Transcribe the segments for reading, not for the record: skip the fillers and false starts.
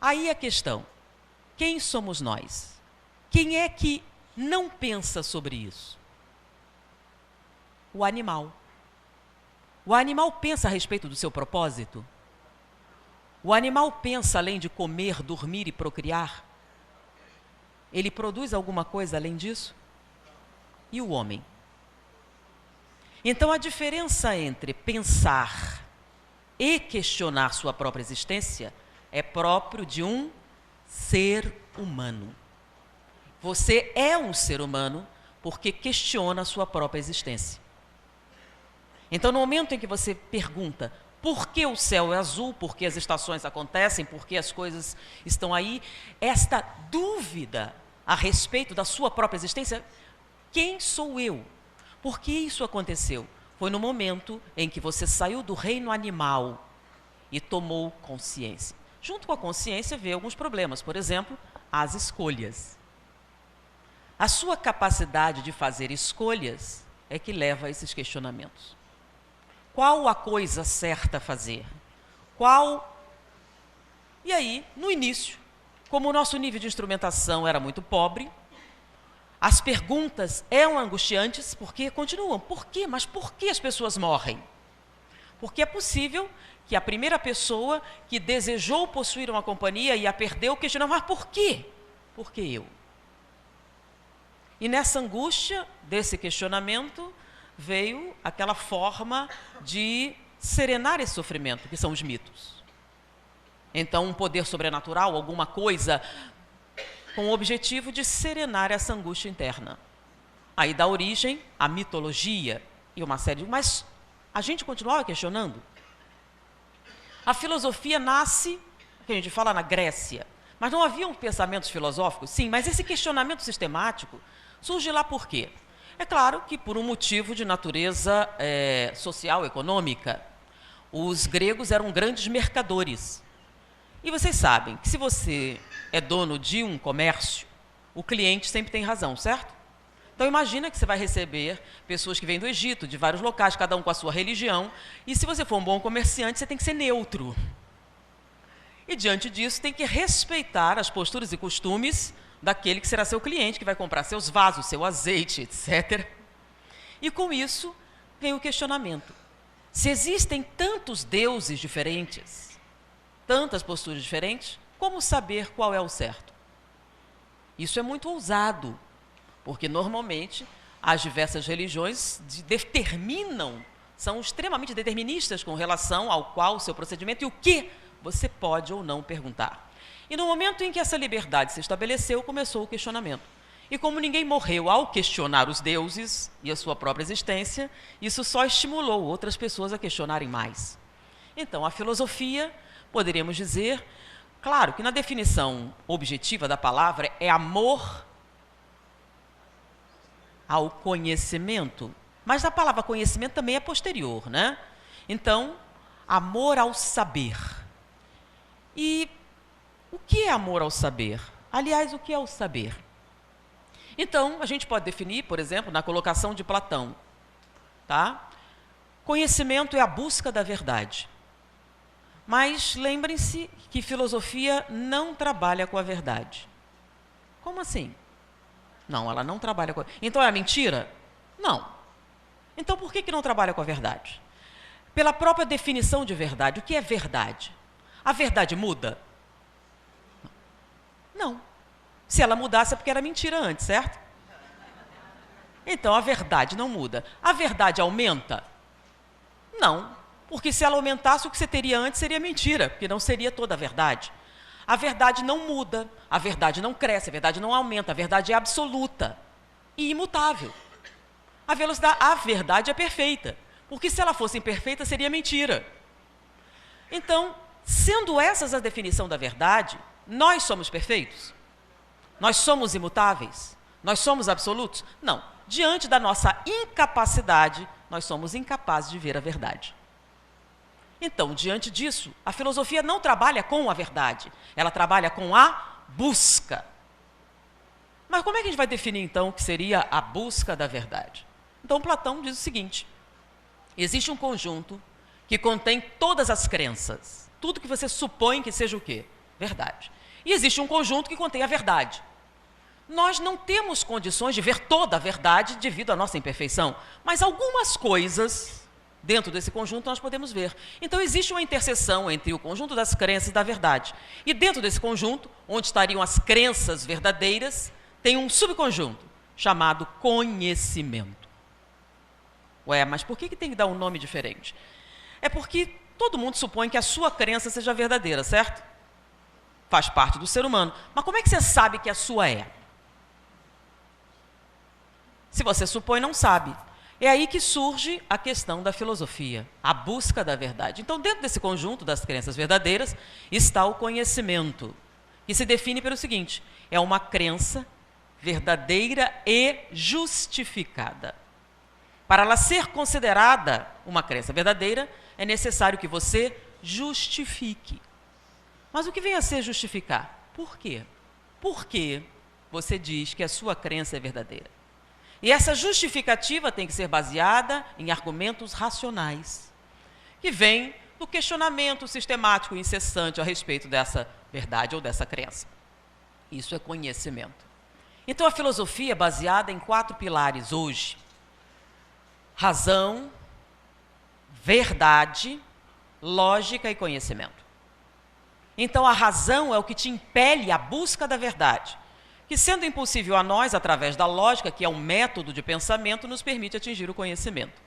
Aí a questão, quem somos nós? Quem é que não pensa sobre isso? O animal. O animal pensa a respeito do seu propósito? O animal pensa além de comer, dormir e procriar? Ele produz alguma coisa além disso? E o homem? Então a diferença entre pensar e questionar sua própria existência é próprio de um ser humano. Você é um ser humano porque questiona a sua própria existência. Então, no momento em que você pergunta por que o céu é azul, por que as estações acontecem, por que as coisas estão aí, esta dúvida a respeito da sua própria existência, quem sou eu? Por que isso aconteceu? Foi no momento em que você saiu do reino animal e tomou consciência. Junto com a consciência veio alguns problemas, por exemplo, as escolhas. A sua capacidade de fazer escolhas é que leva a esses questionamentos. Qual a coisa certa a fazer? E aí, no início, como o nosso nível de instrumentação era muito pobre, as perguntas eram angustiantes porque continuam. Por quê? Mas por que as pessoas morrem? Porque é possível que a primeira pessoa que desejou possuir uma companhia e a perdeu questionava, mas por quê? Por que eu? E nessa angústia desse questionamento veio aquela forma de serenar esse sofrimento, que são os mitos. Então, um poder sobrenatural, alguma coisa com o objetivo de serenar essa angústia interna. Aí dá origem à mitologia e uma série de... Mas a gente continuava questionando. A filosofia nasce, que a gente fala na Grécia, mas não haviam pensamentos filosóficos? Sim, mas esse questionamento sistemático surge lá por quê? É claro que por um motivo de natureza social, econômica. Os gregos eram grandes mercadores. E vocês sabem que se você é dono de um comércio, o cliente sempre tem razão, certo? Então imagina que você vai receber pessoas que vêm do Egito, de vários locais, cada um com a sua religião, e se você for um bom comerciante, você tem que ser neutro. E diante disso, tem que respeitar as posturas e costumes daquele que será seu cliente, que vai comprar seus vasos, seu azeite, etc. E com isso, vem o questionamento. Se existem tantos deuses diferentes, tantas posturas diferentes, como saber qual é o certo? Isso é muito ousado, porque normalmente as diversas religiões determinam, são extremamente deterministas com relação ao qual o seu procedimento e o que você pode ou não perguntar. E no momento em que essa liberdade se estabeleceu, começou o questionamento. E como ninguém morreu ao questionar os deuses e a sua própria existência, isso só estimulou outras pessoas a questionarem mais. Então, a filosofia, poderíamos dizer, claro que na definição objetiva da palavra é amor ao conhecimento, mas a palavra conhecimento também é posterior, né? Então, amor ao saber. E o que é amor ao saber? Aliás, o que é o saber? Então, a gente pode definir, por exemplo, na colocação de Platão, tá? Conhecimento é a busca da verdade. Mas lembrem-se que filosofia não trabalha com a verdade. Como assim? Não, ela não trabalha com a... Então é mentira? Não. Então por que não trabalha com a verdade? Pela própria definição de verdade. O que é verdade? A verdade muda? Não. Se ela mudasse é porque era mentira antes, certo? Então a verdade não muda. A verdade aumenta? Não. Porque se ela aumentasse, o que você teria antes seria mentira, porque não seria toda a verdade. A verdade não muda, a verdade não cresce, a verdade não aumenta, a verdade é absoluta e imutável. A verdade é perfeita, porque se ela fosse imperfeita, seria mentira. Então, sendo essas a definição da verdade, nós somos perfeitos? Nós somos imutáveis? Nós somos absolutos? Não. Diante da nossa incapacidade, nós somos incapazes de ver a verdade. Então, diante disso, a filosofia não trabalha com a verdade, ela trabalha com a busca. Mas como é que a gente vai definir, então, o que seria a busca da verdade? Então, Platão diz o seguinte: existe um conjunto que contém todas as crenças, tudo que você supõe que seja o quê? verdade. E existe um conjunto que contém a verdade. Nós não temos condições de ver toda a verdade devido à nossa imperfeição, mas algumas coisas dentro desse conjunto nós podemos ver. Então existe uma interseção entre o conjunto das crenças e da verdade. E dentro desse conjunto, onde estariam as crenças verdadeiras, tem um subconjunto chamado conhecimento. Ué, mas por que tem que dar um nome diferente? É porque todo mundo supõe que a sua crença seja verdadeira, certo? Faz parte do ser humano. Mas como é que você sabe que a sua é? Se você supõe, não sabe. É aí que surge a questão da filosofia, a busca da verdade. Então, dentro desse conjunto das crenças verdadeiras, está o conhecimento, que se define pelo seguinte: é uma crença verdadeira e justificada. Para ela ser considerada uma crença verdadeira, é necessário que você justifique. Mas o que vem a ser justificar? Por quê? Por que você diz que a sua crença é verdadeira? E essa justificativa tem que ser baseada em argumentos racionais, que vêm do questionamento sistemático e incessante a respeito dessa verdade ou dessa crença. Isso é conhecimento. Então a filosofia é baseada em 4 pilares hoje: razão, verdade, lógica e conhecimento. Então a razão é o que te impele à busca da verdade, que, sendo impossível a nós, através da lógica, que é um método de pensamento, nos permite atingir o conhecimento,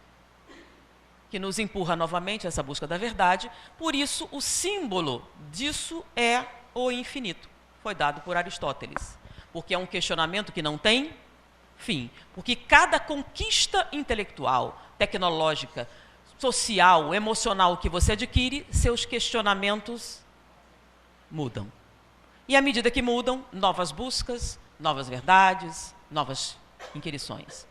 que nos empurra novamente a essa busca da verdade. Por isso, o símbolo disso é o infinito. Foi dado por Aristóteles, porque é um questionamento que não tem fim. Porque cada conquista intelectual, tecnológica, social, emocional que você adquire, seus questionamentos mudam. E à medida que mudam, novas buscas, novas verdades, novas inquirições.